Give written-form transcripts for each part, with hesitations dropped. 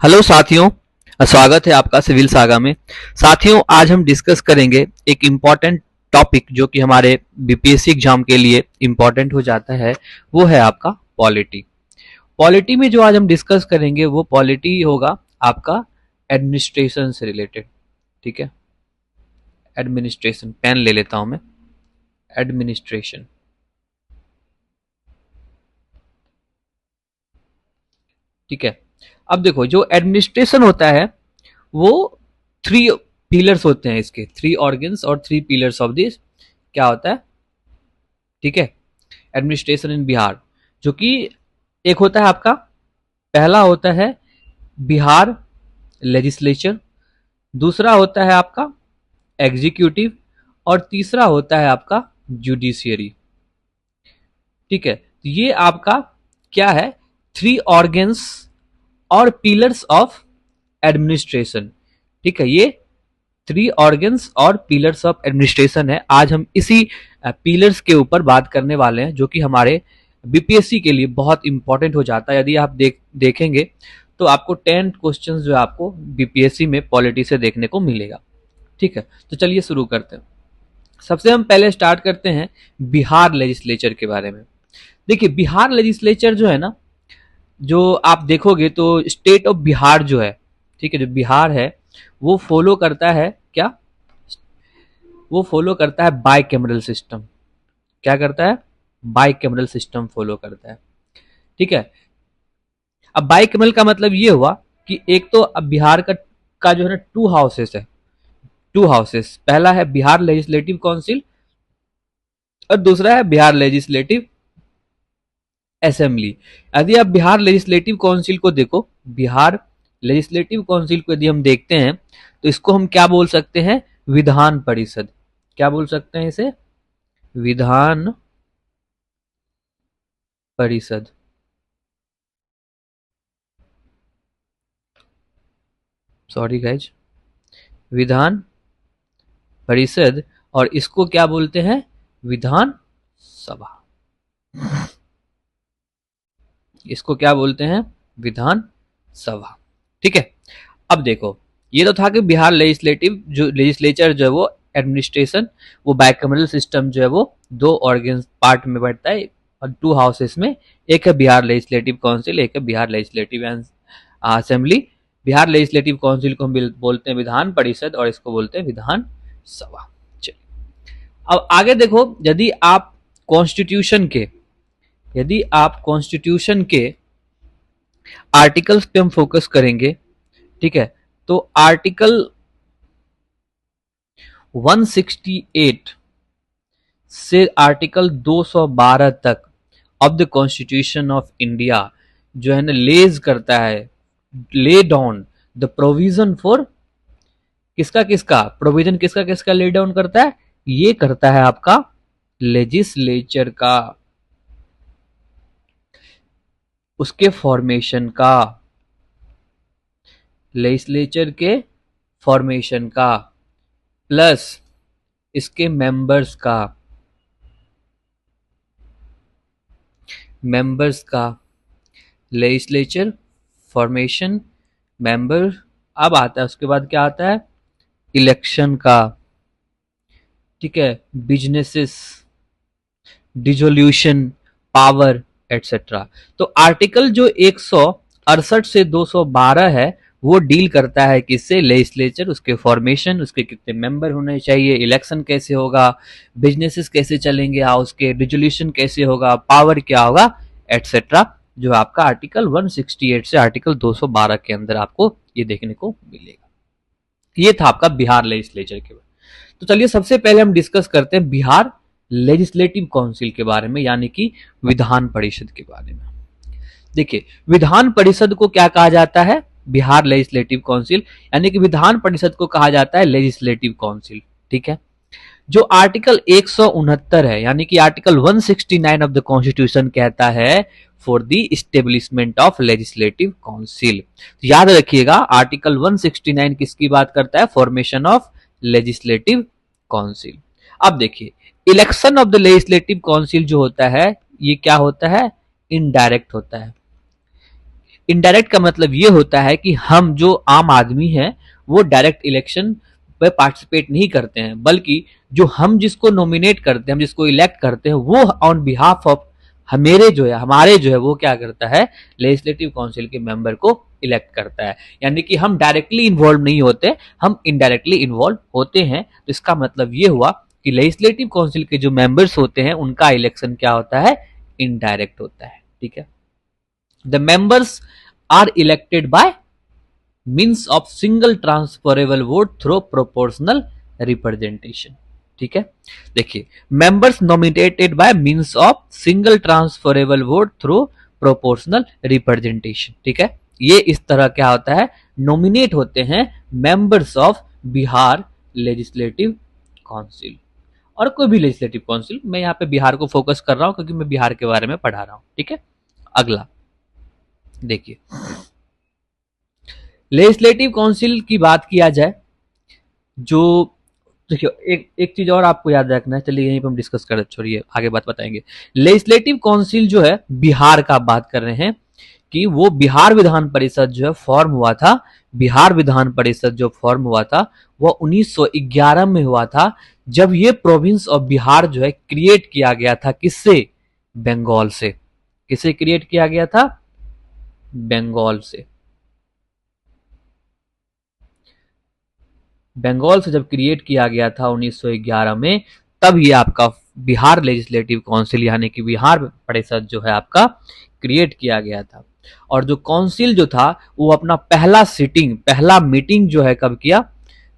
Hello साथियों, स्वागत है आपका सिविल सागा में। साथियों, आज हम डिस्कस करेंगे एक इम्पॉर्टेंट टॉपिक जो कि हमारे बीपीएससी एग्जाम के लिए इम्पॉर्टेंट हो जाता है। वो है आपका पॉलिटी। पॉलिटी में जो आज हम डिस्कस करेंगे वो पॉलिटी होगा आपका एडमिनिस्ट्रेशन से रिलेटेड। ठीक है, एडमिनिस्ट्रेशन, पेन ले लेता हूं मैं। एडमिनिस्ट्रेशन, ठीक है। अब देखो, जो एडमिनिस्ट्रेशन होता है वो थ्री पिलर्स होते हैं, इसके थ्री ऑर्गन्स और थ्री पिलर्स ऑफ दिस क्या होता है। ठीक है, एडमिनिस्ट्रेशन इन बिहार, जो कि एक होता है आपका, पहला होता है बिहार लेजिस्लेचर, दूसरा होता है आपका एग्जीक्यूटिव, और तीसरा होता है आपका जुडिशियरी। ठीक है, तो ये आपका क्या है, थ्री ऑर्गन्स और पिलर्स ऑफ एडमिनिस्ट्रेशन। ठीक है, ये थ्री ऑर्गन्स और पिलर्स ऑफ एडमिनिस्ट्रेशन है। आज हम इसी पिलर्स के ऊपर बात करने वाले हैं, जो कि हमारे बीपीएससी के लिए बहुत इंपॉर्टेंट हो जाता है। यदि आप देखेंगे तो आपको 10 क्वेश्चन जो है आपको बीपीएससी में पॉलिटी से देखने को मिलेगा। ठीक है, तो चलिए शुरू करते हैं। सबसे हम पहले स्टार्ट करते हैं बिहार लेजिस्लेचर के बारे में। देखिए, बिहार लेजिस्लेचर जो है ना, जो आप देखोगे तो स्टेट ऑफ बिहार जो है, ठीक है, जो बिहार है वो फॉलो करता है क्या, वो फॉलो करता है बाई कैमरल सिस्टम। क्या करता है, बाई कैमरल सिस्टम फॉलो करता है। ठीक है, अब बाई कैमरल का मतलब ये हुआ कि एक तो अब बिहार का जो है ना, टू हाउसेस है। टू हाउसेस, पहला है बिहार लेजिस्लेटिव काउंसिल और दूसरा है बिहार लेजिस्लेटिव असेंबली। यदि आप बिहार लेजिस्लेटिव काउंसिल को देखो, बिहार लेजिस्लेटिव काउंसिल को यदि हम देखते हैं तो इसको हम क्या बोल सकते हैं, विधान परिषद। क्या बोल सकते हैं इसे, विधान परिषद। Sorry guys, Vidhan Parishad. और इसको क्या बोलते हैं, विधान सभा। इसको क्या बोलते हैं, विधान सभा। ठीक है, अब देखो, ये तो था कि बिहार लेजिस्लेटिव जो लेजिस्लेचर जो है वो एडमिनिस्ट्रेशन, वो बाइकैमरल सिस्टम जो है वो दो ऑर्गन पार्ट में बैठता है और टू हाउसेस में। एक है बिहार लेजिस्लेटिव काउंसिल, एक है Bihar legislative assembly. Bihar legislative council को हम बोलते हैं विधान परिषद और इसको बोलते हैं विधान सभा। चलिए, अब आगे देखो, यदि आप कॉन्स्टिट्यूशन के आर्टिकल्स पे हम फोकस करेंगे, ठीक है, तो आर्टिकल 168 से आर्टिकल 212 तक of the constitution of India जो है ना, लेज करता है, lay down the provision for, किसका किसका प्रोविजन, किसका किसका ले डाउन करता है, ये करता है आपका लेजिस्लेचर का, उसके फॉर्मेशन का, लेजिस्लेचर के फॉर्मेशन का, प्लस इसके मेंबर्स का लेजिस्लेचर फॉर्मेशन मेंबर। अब आता है, उसके बाद क्या आता है, इलेक्शन का। ठीक है, बिजनेसेस, डिजोल्यूशन पावर एटसेट्रा। तो आर्टिकल जो 168 से 212 है वो डील करता है किससे, लेजिस्लेचर, उसके फॉर्मेशन, उसके कितने मेंबर होने चाहिए, इलेक्शन कैसे होगा, बिजनेसेस कैसे चलेंगे हाउस के, डिजोल्यूशन कैसे होगा, पावर क्या होगा एटसेट्रा, जो आपका आर्टिकल 168 से आर्टिकल 212 के अंदर आपको ये देखने को मिलेगा। ये था आपका बिहार लेजिस्लेचर के बारे में। तो चलिए, सबसे पहले हम डिस्कस करते हैं बिहार लेजिस्लेटिव काउंसिल के बारे में, यानी कि विधान परिषद के बारे में। देखिए, विधान परिषद को क्या कहा जाता है, बिहार लेजिस्लेटिव काउंसिल, यानी कि विधान परिषद को कहा जाता है लेजिस्लेटिव काउंसिल। ठीक है, जो आर्टिकल 169 है, यानी कि आर्टिकल 169 ऑफ द कॉन्स्टिट्यूशन कहता है for the establishment of legislative council. तो याद रखिएगा, आर्टिकल 169 किसकी बात करता है, फॉर्मेशन ऑफ लेजिस्लेटिव काउंसिल। अब देखिए, election of the legislative council जो होता है, ये क्या होता है, इनडायरेक्ट होता है। इनडायरेक्ट का मतलब ये होता है कि हम जो आम आदमी हैं वो डायरेक्ट इलेक्शन पे पार्टिसिपेट नहीं करते हैं, बल्कि जो हम जिसको नॉमिनेट करते हैं, हम जिसको इलेक्ट करते हैं, वो ऑन बिहाफ ऑफ हमारे जो है वो क्या करता है, लेजिस्लेटिव काउंसिल के मेंबर को इलेक्ट करता है। यानी कि हम डायरेक्टली इन्वॉल्व नहीं होते, हम इनडायरेक्टली इन्वॉल्व होते हैं। तो इसका मतलब ये हुआ कि लेजिस्लेटिव काउंसिल के जो मेंबर्स होते हैं उनका इलेक्शन क्या होता है, इनडायरेक्ट होता है। ठीक है, the members are elected by means of single transferable vote through proportional representation. ठीक है, देखिए, members nominated by means of single transferable vote through proportional representation. ठीक है, ये इस तरह क्या होता है, नॉमिनेट होते हैं members of Bihar legislative council और कोई भी लेजिस्लेटिव काउंसिल। मैं यहाँ पे बिहार को फोकस कर रहा हूं क्योंकि मैं बिहार के बारे में पढ़ा रहा हूं। ठीक है, अगला देखिए, लेजिस्लेटिव काउंसिल की बात किया जाए, जो देखिए एक चीज और आपको याद रखना है, चलिए यहीं पर हम डिस्कस कर, छोड़िए आगे बात बताएंगे। लेजिस्लेटिव काउंसिल जो है बिहार का बात कर रहे हैं कि वो बिहार विधान परिषद जो है फॉर्म हुआ था। बिहार विधान परिषद जो फॉर्म हुआ था वो 1911 में हुआ था, जब ये प्रोविंस ऑफ बिहार जो है क्रिएट किया गया था। किससे, बंगाल से। किसे क्रिएट किया गया था, बंगाल से। बंगाल से जब क्रिएट किया गया था 1911 में, तब ये आपका बिहार लेजिस्लेटिव काउंसिल यानी कि बिहार परिषद जो है आपका क्रिएट किया गया था। और जो काउंसिल जो था वो अपना पहला मीटिंग जो है कब किया,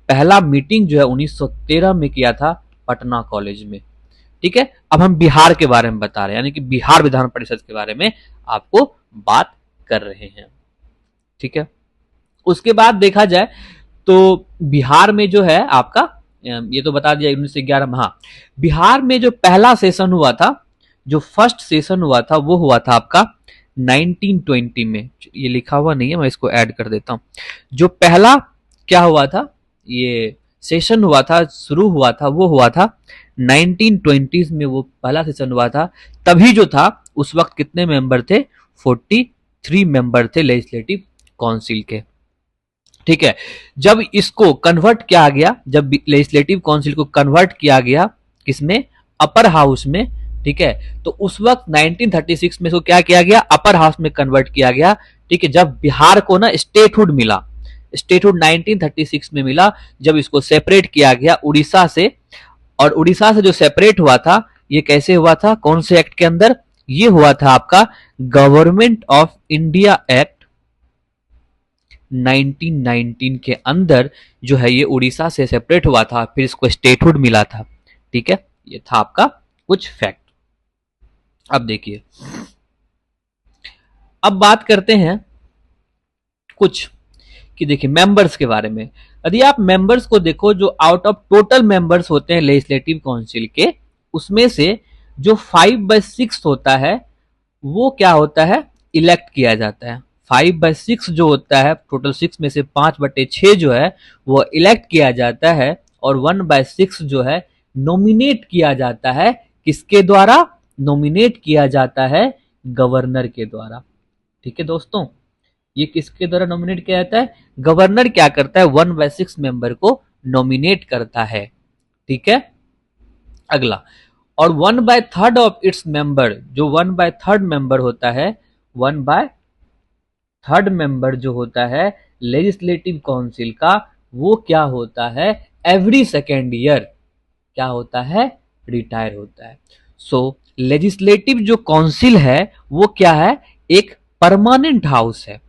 पहला मीटिंग जो है 1913 में किया था पटना कॉलेज में। ठीक है, अब हम बिहार के बारे में बता रहे हैं, यानी कि बिहार विधान परिषद के बारे में आपको बात कर रहे हैं। ठीक है, उसके बाद देखा जाए तो बिहार में जो है आपका, ये तो बता दिया 1911 में। हाँ, बिहार में जो पहला सेशन हुआ था, जो फर्स्ट सेशन हुआ था वो हुआ था आपका 1920 में। ये लिखा हुआ नहीं है, मैं इसको ऐड कर देता हूं। जो पहला क्या हुआ था, ये सेशन हुआ था, शुरू हुआ था, वो हुआ था 1920s में, वो पहला सेशन हुआ था। तभी जो था उस वक्त कितने मेंबर थे, 43 मेंबर थे लेजिस्लेटिव काउंसिल के। ठीक है, जब इसको कन्वर्ट किया गया, जब लेजिस्लेटिव काउंसिल को कन्वर्ट किया गया किसमें, अपर हाउस में। ठीक है, तो उस वक्त 1936 में इसको क्या किया गया, अपर हाउस में कन्वर्ट किया गया। ठीक है, जब बिहार को ना स्टेटहुड मिला, स्टेटहुड 1936 में मिला, जब इसको सेपरेट किया गया उड़ीसा से। और उड़ीसा से जो सेपरेट हुआ था, ये कैसे हुआ था, कौन से एक्ट के अंदर, ये हुआ था आपका गवर्नमेंट ऑफ इंडिया एक्ट 1919 के अंदर जो है ये उड़ीसा से सेपरेट हुआ था, फिर इसको स्टेटहुड मिला था। ठीक है, ये था आपका कुछ फैक्ट। अब देखिए, अब बात करते हैं कुछ कि देखिए मेंबर्स के बारे में। यदि आप मेंबर्स को देखो, जो आउट ऑफ टोटल मेंबर्स होते हैं लेजिस्लेटिव काउंसिल के, उसमें से जो 5/6 होता है वो क्या होता है, इलेक्ट किया जाता है। 5/6 जो होता है, टोटल 6 में से 5/6 जो है वो इलेक्ट किया जाता है, और 1/6 जो है नॉमिनेट किया जाता है। किसके द्वारा नॉमिनेट किया जाता है, गवर्नर के द्वारा। ठीक है दोस्तों, ये किसके द्वारा नॉमिनेट किया जाता है, गवर्नर क्या करता है, 1/6 मेंबर को नॉमिनेट करता है। ठीक है, अगला, और 1/3 ऑफ इट्स मेंबर, जो 1/3 मेंबर होता है, 1/3 मेंबर जो होता है लेजिस्लेटिव काउंसिल का, वो क्या होता है, एवरी सेकेंड ईयर क्या होता है, रिटायर होता है। सो लेजिस्लेटिव जो काउंसिल है वो क्या है, एक परमानेंट हाउस है,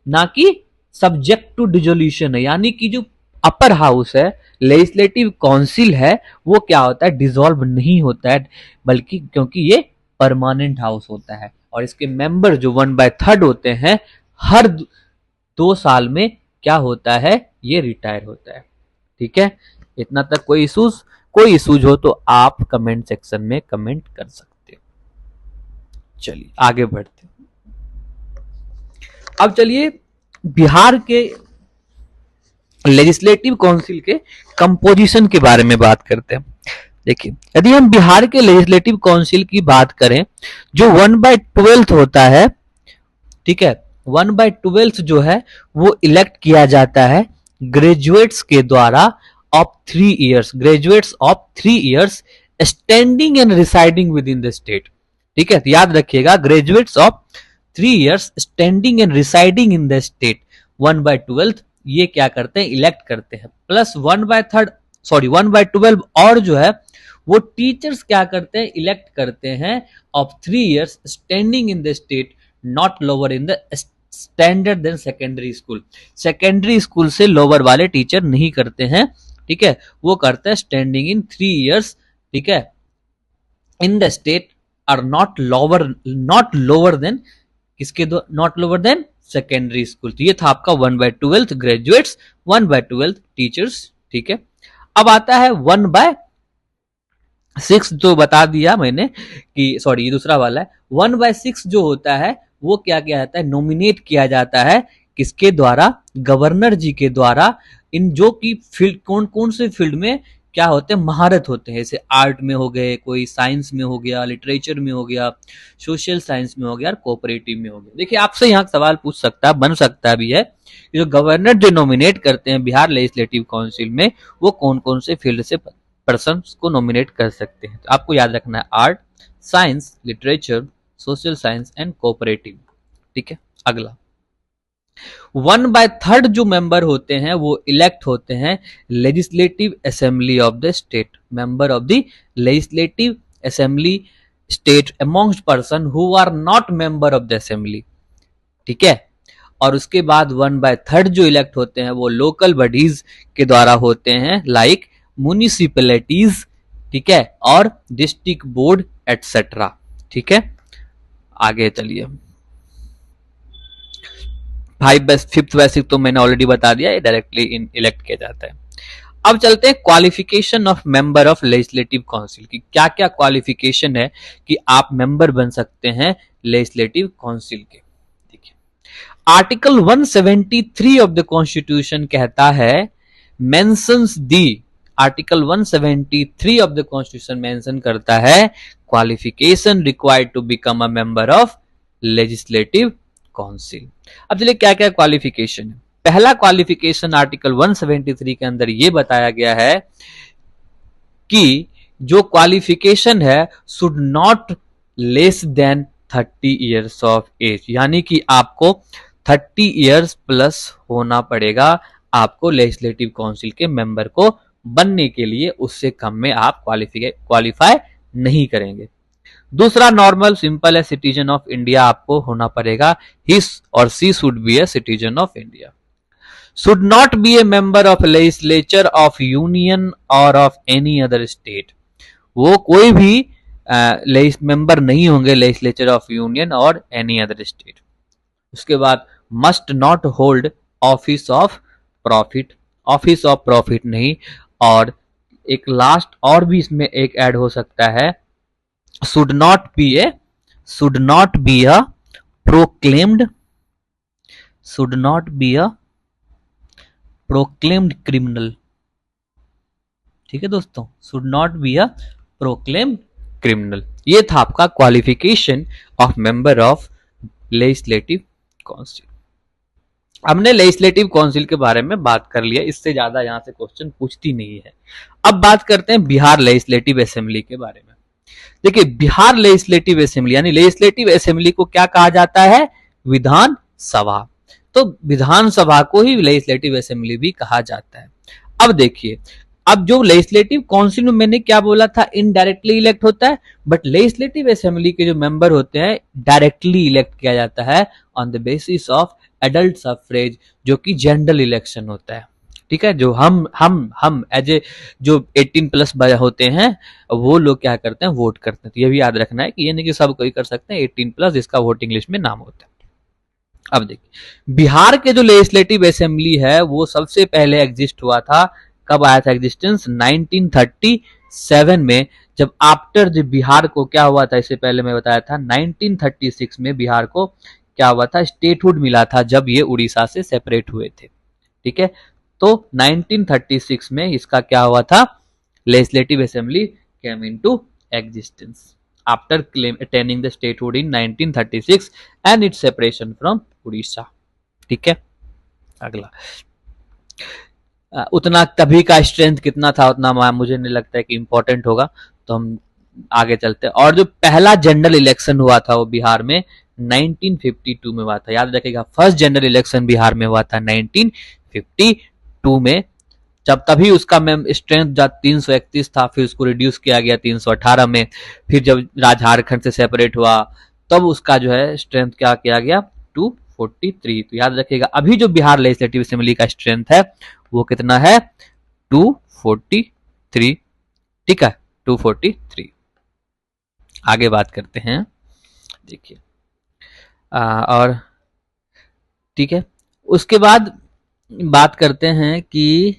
ना कि सब्जेक्ट टू डिसोल्यूशन है। यानी कि जो अपर हाउस है, लेजिस्लेटिव काउंसिल है, वो क्या होता है, डिसॉल्व नहीं होता है, बल्कि क्योंकि ये परमानेंट हाउस होता है। और इसके मेंबर जो 1/3 होते हैं, हर 2 साल में क्या होता है, ये रिटायर होता है। ठीक है, इतना तक कोई इशूज हो तो आप कमेंट सेक्शन में कमेंट कर सकते हो। चलिए आगे बढ़ते हैं। अब चलिए बिहार के लेजिस्लेटिव काउंसिल के कंपोजिशन के बारे में बात करते हैं। देखिए, यदि हम बिहार के लेजिस्लेटिव काउंसिल की बात करें, जो 1/12 होता है, ठीक है, 1/12 जो है वो इलेक्ट किया जाता है ग्रेजुएट्स के द्वारा of 3 years, graduates of 3 years standing and residing with in the state. ठीक है, तो याद रखिएगा graduates of 3 years standing and residing in the state 1/12 ये क्या करते हैं, इलेक्ट करते हैं। प्लस 1/12 और जो है वो टीचर्स क्या करते हैं, इलेक्ट करते हैं of 3 years standing in the state not lower in the standard than secondary school. Secondary school से लोअर वाले टीचर नहीं करते हैं, ठीक है, वो करते हैं स्टैंडिंग इन 3 इयर्स, ठीक है, in the state are not lower than किसके दो, not lower than secondary school. तो ये था आपका 1/12 ग्रेजुएट्स, 1/12 टीचर्स। ठीक है, अब आता है 1/6 जो बता दिया मैंने कि सॉरी ये दूसरा वाला है। 1/6 जो होता है वो क्या किया जाता है, नॉमिनेट किया जाता है किसके द्वारा, गवर्नर जी के द्वारा, इन जो कि फील्ड कौन कौन से फील्ड में क्या होते हैं, महारत होते हैं, जैसे आर्ट में हो गए, कोई साइंस में हो गया, लिटरेचर में हो गया, सोशल साइंस में हो गया और कोऑपरेटिव में हो गया। देखिए आपसे यहाँ सवाल पूछ सकता है, बन सकता भी है, जो गवर्नर जो नॉमिनेट करते हैं बिहार लेजिस्लेटिव काउंसिल में वो कौन कौन से फील्ड से पर्सन को नॉमिनेट कर सकते हैं। तो आपको याद रखना है art, science, literature, social science and cooperative. ठीक है, अगला 1/3 जो मेंबर होते हैं वो इलेक्ट होते हैं legislative assembly of the state, member of the legislative assembly state amongst person who are not member of the assembly. ठीक है, और उसके बाद 1/3 जो इलेक्ट होते हैं वो लोकल बॉडीज के द्वारा होते हैं, लाइक म्यूनिसिपैलिटीज, ठीक है, और डिस्ट्रिक्ट बोर्ड एटसेट्रा। ठीक है, आगे चलिए। 5th बेसिक तो मैंने ऑलरेडी बता दिया, ये डायरेक्टली इलेक्ट किया जाता है। अब चलते हैं qualification of member of legislative council की, क्या क्या क्वालिफिकेशन है कि आप मेंबर बन सकते हैं लेजिस्लेटिव काउंसिल के। देखिए आर्टिकल 173 ऑफ द कॉन्स्टिट्यूशन कहता है, mentions the, article 173 of the constitution mention करता है qualification required to become a member of legislative council. अब चलिए क्या क्या क्वालिफिकेशन है। पहला क्वालिफिकेशन आर्टिकल 173 के अंदर यह बताया गया है कि जो क्वालिफिकेशन है should not less than 30 years of age, यानी कि आपको 30 इयर्स प्लस होना पड़ेगा आपको लेजिस्लेटिव काउंसिल के मेंबर को बनने के लिए, उससे कम में आप क्वालिफाई नहीं करेंगे। दूसरा नॉर्मल सिंपल है, सिटीजन ऑफ इंडिया आपको होना पड़ेगा, his or she should be a citizen of India. Should not be a member of legislature of union or of any other state, वो कोई भी मेंबर नहीं होंगे लेजिस्लेचर ऑफ यूनियन और एनी अदर स्टेट। उसके बाद must not hold office of profit, office of profit नहीं, और एक लास्ट और भी इसमें एक ऐड हो सकता है, should not be a proclaimed criminal। ठीक है दोस्तों, should not be a proclaimed criminal। ये था आपका qualification of member of legislative council. हमने लेजिस्लेटिव काउंसिल के बारे में बात कर लिया, इससे ज्यादा यहां से क्वेश्चन पूछती नहीं है। अब बात करते हैं बिहार लेजिस्लेटिव असेंबली के बारे में। देखिए बिहार लेजिस्लेटिव असेंबली यानी लेजिस्लेटिव असेंबली को क्या कहा जाता है, विधान सभा। तो विधान सभा को ही लेजिस्लेटिव असेंबली भी कहा जाता है। अब देखिए, अब जो लेजिस्लेटिव काउंसिल में मैंने क्या बोला था, इनडायरेक्टली इलेक्ट होता है, बट लेजिस्लेटिव असेंबली के जो मेंबर होते हैं डायरेक्टली इलेक्ट किया जाता है on the basis of adult suffrage, जो कि जनरल इलेक्शन होता है। ठीक है, जो हम एज ए जो 18+ होते हैं वो लोग क्या करते हैं, वोट करते हैं। तो ये भी याद रखना है कि ये नहीं कि सब कोई कर सकते हैं, 18+ जिसका वोटिंग लिस्ट में नाम होता है। अब देखिए बिहार के जो लेजिस्लेटिव असेंबली है वो सबसे पहले एग्जिस्ट हुआ था, कब आया था एग्जिस्टेंस, 1937 में, जब आफ्टर जब बिहार को क्या हुआ था, इससे पहले मैं बताया था 1936 में बिहार को क्या हुआ था, स्टेटहुड मिला था, जब ये उड़ीसा से सेपरेट हुए थे। ठीक है, तो 1936 में इसका क्या हुआ था, legislative assembly came into existence. After claim attaining the statehood in 1936 and it's separation from Orissa. ठीक है, अगला उतना तभी का स्ट्रेंथ कितना था उतना मुझे नहीं लगता है कि इंपॉर्टेंट होगा, तो हम आगे चलते हैं। और जो पहला जनरल इलेक्शन हुआ था वो बिहार में 1952 में हुआ था, याद रखिएगा, फर्स्ट जनरल इलेक्शन बिहार में हुआ था 1952 में। जब तभी उसका मैम स्ट्रेंथ 331 था, फिर उसको रिड्यूस किया गया 318 में, फिर जब झारखंड से सेपरेट हुआ तब उसका जो है स्ट्रेंथ क्या किया गया 243। तो याद रखिएगा अभी जो बिहार लेजिस्लेटिव असेंबली का स्ट्रेंथ है वो कितना है 243। ठीक है, 243। आगे बात करते हैं, देखिए और ठीक है, उसके बाद बात करते हैं कि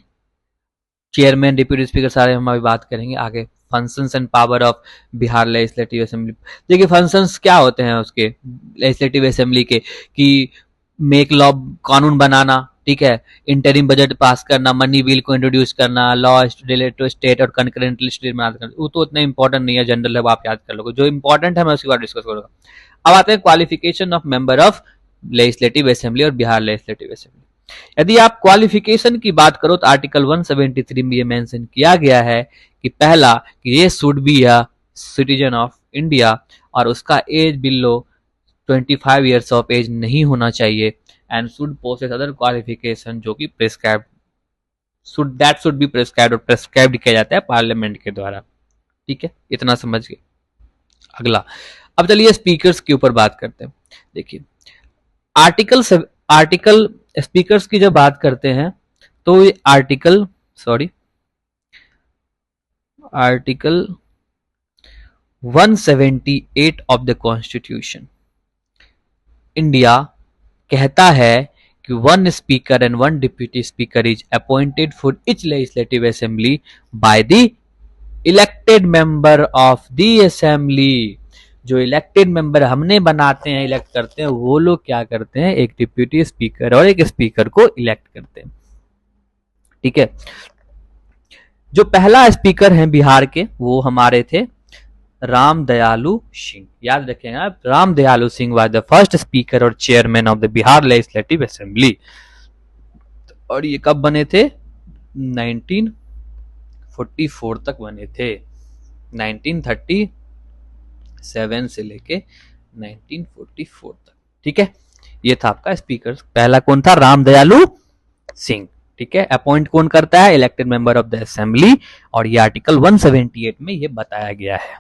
चेयरमैन, डिप्यूटी स्पीकर, सारे हम अभी बात करेंगे आगे। Functions and power of Bihar legislative assembly. देखिए फंक्शंस क्या होते हैं उसके लेजिस्लेटिव असेंबली के, कि मेक लॉ, कानून बनाना, ठीक है, इंटरिम बजट पास करना, मनी बिल को इंट्रोड्यूस करना, लॉ रिलेटेड टू स्टेट और कंकरेंट लिस्ट करना। वो तो उतना इंपॉर्टेंट नहीं है, जनरल है, आप याद कर लोगे। जो इंपॉर्टेंट है मैं उसके बाद डिस्कस करूंगा। अब आते हैं qualification of member of legislative assembly और बिहार लेजिस्लेटिव असेंबली। यदि आप क्वालिफिकेशन की बात करो तो आर्टिकल 173 में ये मेंशन किया गया है कि पहला कि ये should be a citizen of India और उसका age below 25 years of age नहीं होना चाहिए, and should possess other qualification जो कि प्रिस्क्राइब शुड बी प्रिस्क्राइब्ड, और प्रिस्क्राइब्ड किया जाता है पार्लियामेंट के द्वारा। ठीक है, इतना समझ गए। अगला, अब चलिए स्पीकर्स के ऊपर बात करते हैं। देखिए आर्टिकल स्पीकर्स की जब बात करते हैं तो ये article 178 of the constitution India कहता है कि 1 speaker and 1 deputy speaker is appointed for each legislative assembly by the elected member of the assembly. जो इलेक्टेड मेंबर हमने बनाते हैं, इलेक्ट करते हैं, वो लोग क्या करते हैं, एक डिप्यूटी स्पीकर और एक स्पीकर को इलेक्ट करते हैं। ठीक है, जो पहला स्पीकर हैं बिहार के वो हमारे थे राम दयालु सिंह। याद रखेंगे आप, Ram Dayalu Singh was the first speaker और chairman of the Bihar legislative assembly. और ये कब बने थे, 1944 तक बने थे, 1937 से लेके 1944 तक। ठीक है, ये था आपका स्पीकर। पहला कौन था, राम दयालु सिंह। ठीक है, अपॉइंट कौन करता है, elected member of the assembly, और ये आर्टिकल 178 में ये बताया गया है।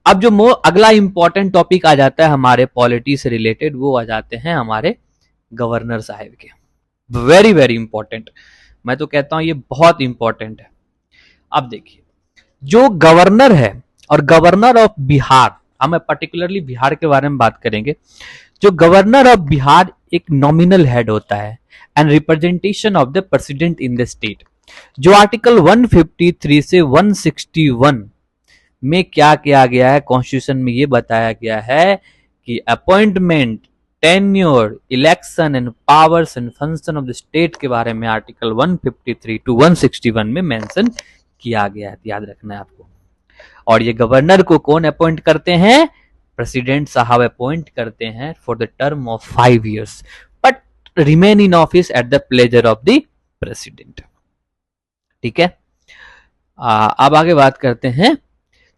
अब जो अगला इंपॉर्टेंट टॉपिक आ जाता है हमारे पॉलिटी से रिलेटेड, वो आ जाते हैं हमारे गवर्नर साहब के। वेरी वेरी इंपॉर्टेंट, मैं तो कहता हूं ये बहुत इंपॉर्टेंट है। अब देखिए, जो गवर्नर है और गवर्नर ऑफ बिहार, हम पर्टिकुलरली बिहार के बारे में बात करेंगे। जो गवर्नर ऑफ बिहार एक नॉमिनल हेड होता है and representation of the president in the state. जो आर्टिकल 153 से 161 में क्या किया गया है, कॉन्स्टिट्यूशन में ये बताया गया है कि appointment, tenure, election and powers and function of the state के बारे में आर्टिकल 153 टू 161 में मेंशन किया गया है। याद रखना है आपको। और ये गवर्नर को कौन अपॉइंट करते हैं, प्रेसिडेंट साहब अपॉइंट करते हैं for the term of 5 years, but remain in office at the pleasure of the president. ठीक है, अब आगे बात करते हैं।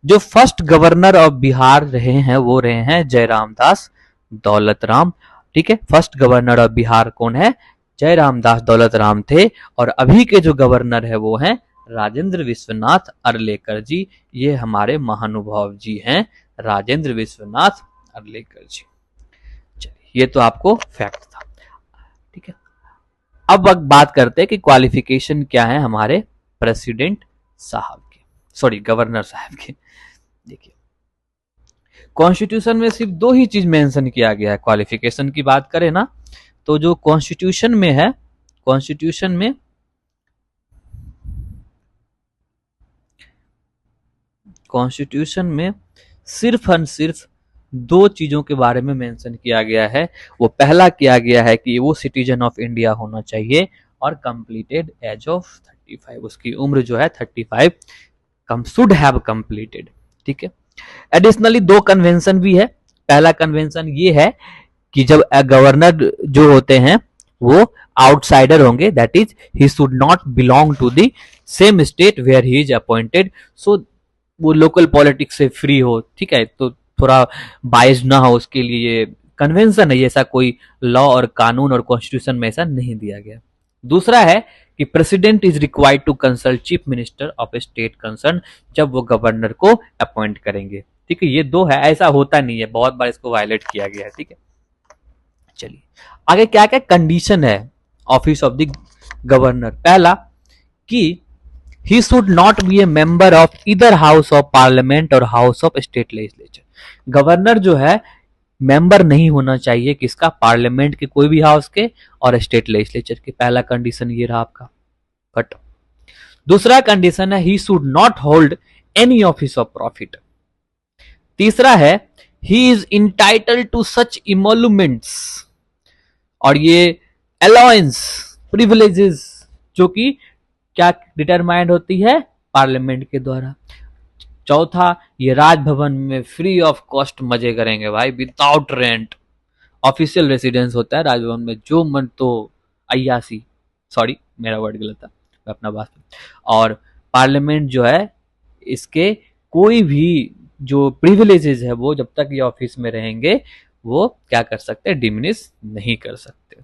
जो फर्स्ट गवर्नर ऑफ बिहार रहे हैं वो रहे हैं जयराम दास दौलत राम। ठीक है, फर्स्ट गवर्नर ऑफ बिहार कौन है, जयराम दास दौलत राम थे। और अभी के जो गवर्नर है वो हैं राजेंद्र विश्वनाथ अर्लेकर जी। ये हमारे महानुभाव जी हैं, राजेंद्र विश्वनाथ अर्लेकर जी। चलिए, ये तो आपको फैक्ट था। ठीक है, अब बात करते हैं कि क्वालिफिकेशन क्या है हमारे प्रेसिडेंट साहब के, सॉरी गवर्नर साहब के। देखिए, कॉन्स्टिट्यूशन में सिर्फ 2 ही चीज मेंशन किया गया है। क्वालिफिकेशन की बात करें ना, तो जो कॉन्स्टिट्यूशन में है, कॉन्स्टिट्यूशन में सिर्फ और सिर्फ 2 चीजों के बारे में मेंशन किया गया है। वो पहला किया गया है कि वो सिटीजन ऑफ इंडिया होना चाहिए और कंप्लीटेड एज ऑफ 35, उसकी उम्र जो है 35 शुड हैव कंप्लीटेड। ठीक है, एडिशनली दो कन्वेंशन भी है। पहला कन्वेंशन ये है कि जब गवर्नर जो होते हैं वो आउटसाइडर होंगे, that is he should not belong to the same state where he is appointed, so वो लोकल पॉलिटिक्स से फ्री हो, ठीक है, तो थोड़ा बायस ना हो, उसके लिए ये कन्वेंशन है, ऐसा कोई लॉ और कानून और कॉन्स्टिट्यूशन में ऐसा नहीं दिया गया। दूसरा है कि president is required to consult chief minister of a state concern, जब वो गवर्नर को अपॉइंट करेंगे, ठीक है। ये दो है, ऐसा होता नहीं है, बहुत बार इसको वायलेट किया गया है, ठीक है। चलिए आगे क्या क्या कंडीशन है ऑफिस ऑफ द गवर्नर। पहला कि ही should not be a member of इधर हाउस ऑफ पार्लियामेंट और house of state legislature. Governor जो है मेंबर नहीं होना चाहिए किसका, पार्लियामेंट के कोई भी हाउस के और स्टेट लेजिस्लेचर के। पहला कंडीशन ये रहा आपका। बट दूसरा कंडीशन है he should not hold any office of profit. तीसरा है he is entitled to such emoluments, और ये अलाउंस प्रिविलेजेस जो कि क्या डिटरमाइंड होती है, पार्लियामेंट के द्वारा। चौथा, ये राजभवन में फ्री ऑफ कॉस्ट मजे करेंगे भाई, विदाउट रेंट। ऑफिशियल रेसिडेंस होता है राजभवन में, जो मन तो अय्यासी, सॉरी मेरा वर्ड गलत था, मैं अपना बात। और पार्लियामेंट जो है इसके कोई भी जो प्रिविलेजेस है वो जब तक ये ऑफिस में रहेंगे वो क्या कर सकते हैं, डिमिनिश नहीं कर सकते,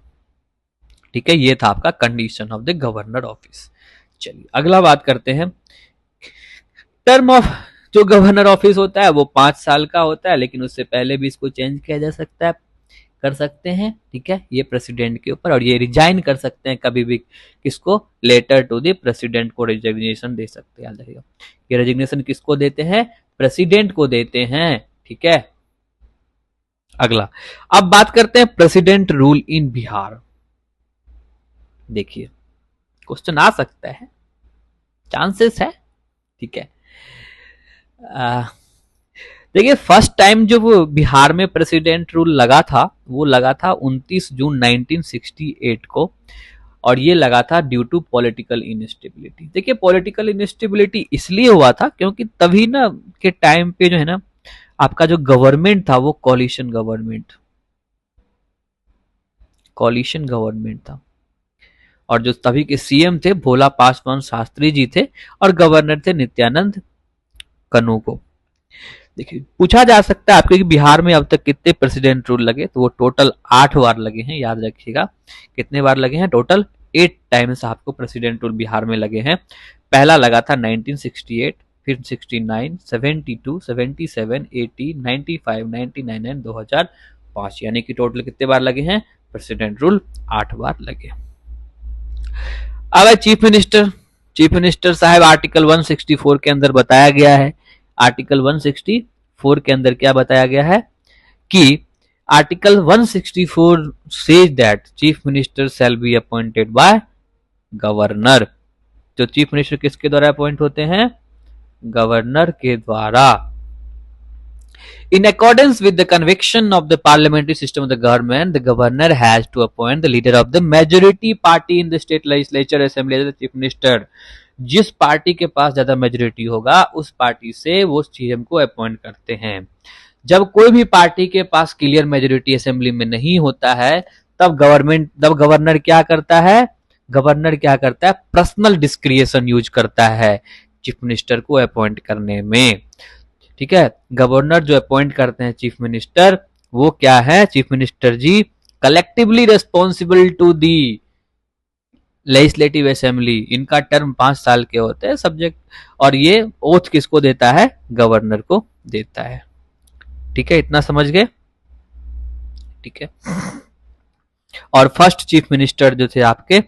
ठीक है। ये था आपका condition of the governor office. चलिए अगला बात करते हैं। टर्म ऑफ जो गवर्नर ऑफिस होता है वो 5 साल का होता है, लेकिन उससे पहले भी इसको चेंज किया जा सकता है, कर सकते हैं, ठीक है। ये प्रेसिडेंट के ऊपर, और ये रिजाइन कर सकते हैं कभी भी, किसको, लेटर टू द प्रेसिडेंट को रेजिग्नेशन दे सकते हैं, याद रखिएगा। ये रेजिग्नेशन किसको देते हैं, प्रेसिडेंट को देते हैं, ठीक है। अगला अब बात करते हैं प्रेसिडेंट रूल इन बिहार। देखिए क्वेश्चन आ सकता है, चांसेस है, ठीक है। देखिए फर्स्ट टाइम जो वो बिहार में प्रेसिडेंट रूल लगा था वो लगा था 29 जून 1968 को, और ये लगा था ड्यू टू पॉलिटिकल इनस्टेबिलिटी। देखिए पॉलिटिकल इनस्टेबिलिटी इसलिए हुआ था क्योंकि तभी ना के टाइम पे जो है ना आपका जो गवर्नमेंट था वो कॉलिशन गवर्नमेंट था, और जो तभी के सीएम थे भोला पासवान शास्त्री जी थे, और गवर्नर थे नित्यानंद कनूको। देखिए पूछा जा सकता है आपके कि बिहार में अब तक कितने प्रेसिडेंट रूल लगे, तो वो टोटल 8 बार लगे हैं, याद रखिएगा। कितने बार लगे हैं, टोटल 8 टाइम्स आपको प्रेसिडेंट रूल बिहार में लगे हैं। पहला लगा था 1968, फिर 69, 72, 77, 80, 95, 99 एंड 2005, यानी कि टोटल कितने बार लगे हैं, प्रेसिडेंट रूल 8 बार लगे। अब चीफ मिनिस्टर साहब आर्टिकल 164 के अंदर बताया गया है, आर्टिकल 164 के अंदर क्या बताया गया है कि article 164 says that chief minister shall be appointed by governor. तो चीफ मिनिस्टर किसके द्वारा अपॉइंट होते हैं, गवर्नर के द्वारा। In accordance with the conviction of the parliamentary system of the government, the governor has to appoint the leader of the majority party in the state legislature assembly as the chief minister. जिस party के पास ज्यादा majority होगा उस party से वो CM को appoint करते हैं। जब कोई भी पार्टी के पास क्लियर मेजोरिटी असेंबली में नहीं होता है तब गवर्नर क्या करता है, पर्सनल डिस्क्रिएशन यूज करता है चीफ मिनिस्टर को अपॉइंट करने में, ठीक है। गवर्नर जो अपॉइंट करते हैं चीफ मिनिस्टर वो क्या है, चीफ मिनिस्टर जी collectively responsible to the legislative assembly. इनका टर्म 5 साल के होते हैं सब्जेक्ट, और ये ओथ किसको देता है, गवर्नर को देता है, ठीक है। इतना समझ गए, ठीक है। और फर्स्ट चीफ मिनिस्टर जो थे आपके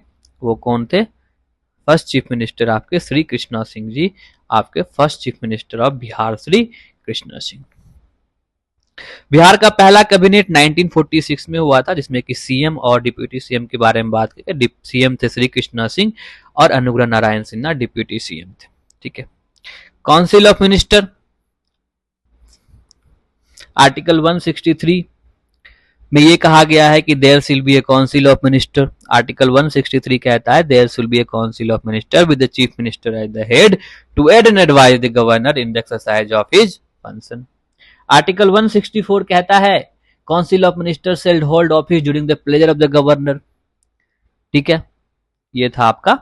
वो कौन थे, फर्स्ट चीफ मिनिस्टर आपके श्री कृष्णा सिंह जी, आपके first chief minister of Bihar Shri Krishna Singh. Bihar का पहला कैबिनेट 1946 में हुआ था जिसमें कि सीएम और डिप्यूटी सीएम के बारे में बात करें। सीएम थे श्री कृष्णा सिंह और अनुग्रह नारायण सिन्हा डिप्यूटी सीएम थे, ठीक है। काउंसिल ऑफ मिनिस्टर आर्टिकल 163 में ये कहा गया है कि there shall be a council of minister. Article 163 कहता है there shall be a council of minister with the chief minister as the head to aid and advise the governor in the exercise of his function. Article 164 कहता है council of minister shall hold office during the pleasure of the governor. ठीक है, ये था आपका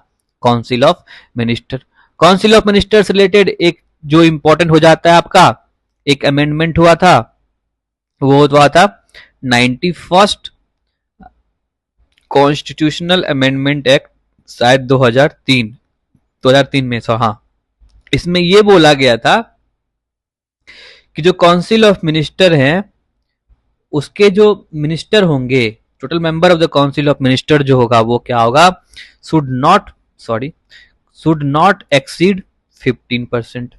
council of minister. Council of minister से related एक जो इंपॉर्टेंट हो जाता है आपका, एक अमेंडमेंट हुआ था, वो हुआ था 91st कॉन्स्टिट्यूशनल अमेंडमेंट एक्ट, शायद 2003 में। सो हाँ, इसमें ये बोला गया था कि जो काउंसिल ऑफ मिनिस्टर हैं उसके जो मिनिस्टर होंगे, total member of the council of minister जो होगा वो क्या होगा, should not exceed 15%।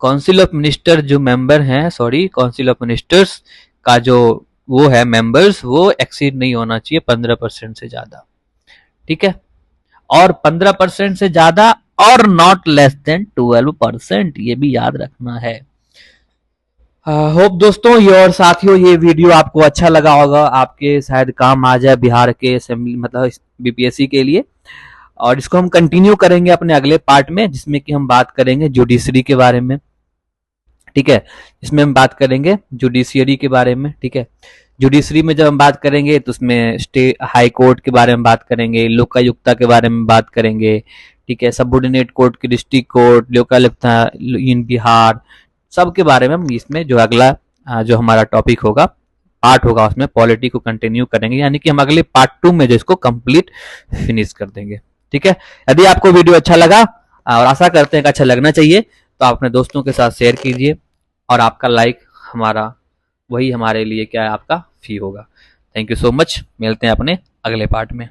Council of minister जो मेंबर हैं, काउंसिल ऑफ मिनिस्टर्स का जो वो है मेंबर्स, वो एक्सीड नहीं होना चाहिए 15% से ज्यादा। ठीक है, और 15% से ज्यादा और नॉट लेस देन 12%, ये भी याद रखना है। होप दोस्तों ये और साथियों ये वीडियो आपको अच्छा लगा होगा, आपके शायद काम आ जाए बिहार के असेंबली मतलब बीपीएससी के लिए। और इसको हम कंटिन्यू करेंगे अपने अगले पार्ट में, जिसमें कि हम बात करेंगे जुडिशरी के बारे में। ठीक है, इसमें हम बात करेंगे जुडिशियरी के बारे में। ठीक है, जुडिशरी में जब हम बात करेंगे तो उसमें स्टेट हाई कोर्ट के बारे में बात करेंगे, लोकायुक्ता के बारे में बात करेंगे। ठीक है, सबऑर्डिनेट कोर्ट की डिस्ट्रिक्ट कोर्ट, लोकायुक्ता इन बिहार, सब के बारे में हम इसमें जो अगला जो हमारा टॉपिक होगा, पार्ट होगा, उसमें पॉलिटी को कंटिन्यू करेंगे, यानी कि हम अगले पार्ट 2 में जो इसको कंप्लीट फिनिश कर देंगे। ठीक है, यदि आपको वीडियो अच्छा लगा और आशा करते हैं कि अच्छा लगना चाहिए, तो आप अपने दोस्तों के साथ शेयर कीजिए, और आपका लाइक हमारा वही हमारे लिए क्या है, आपका फी होगा। थैंक यू सो मच, मिलते हैं अपने अगले पार्ट में।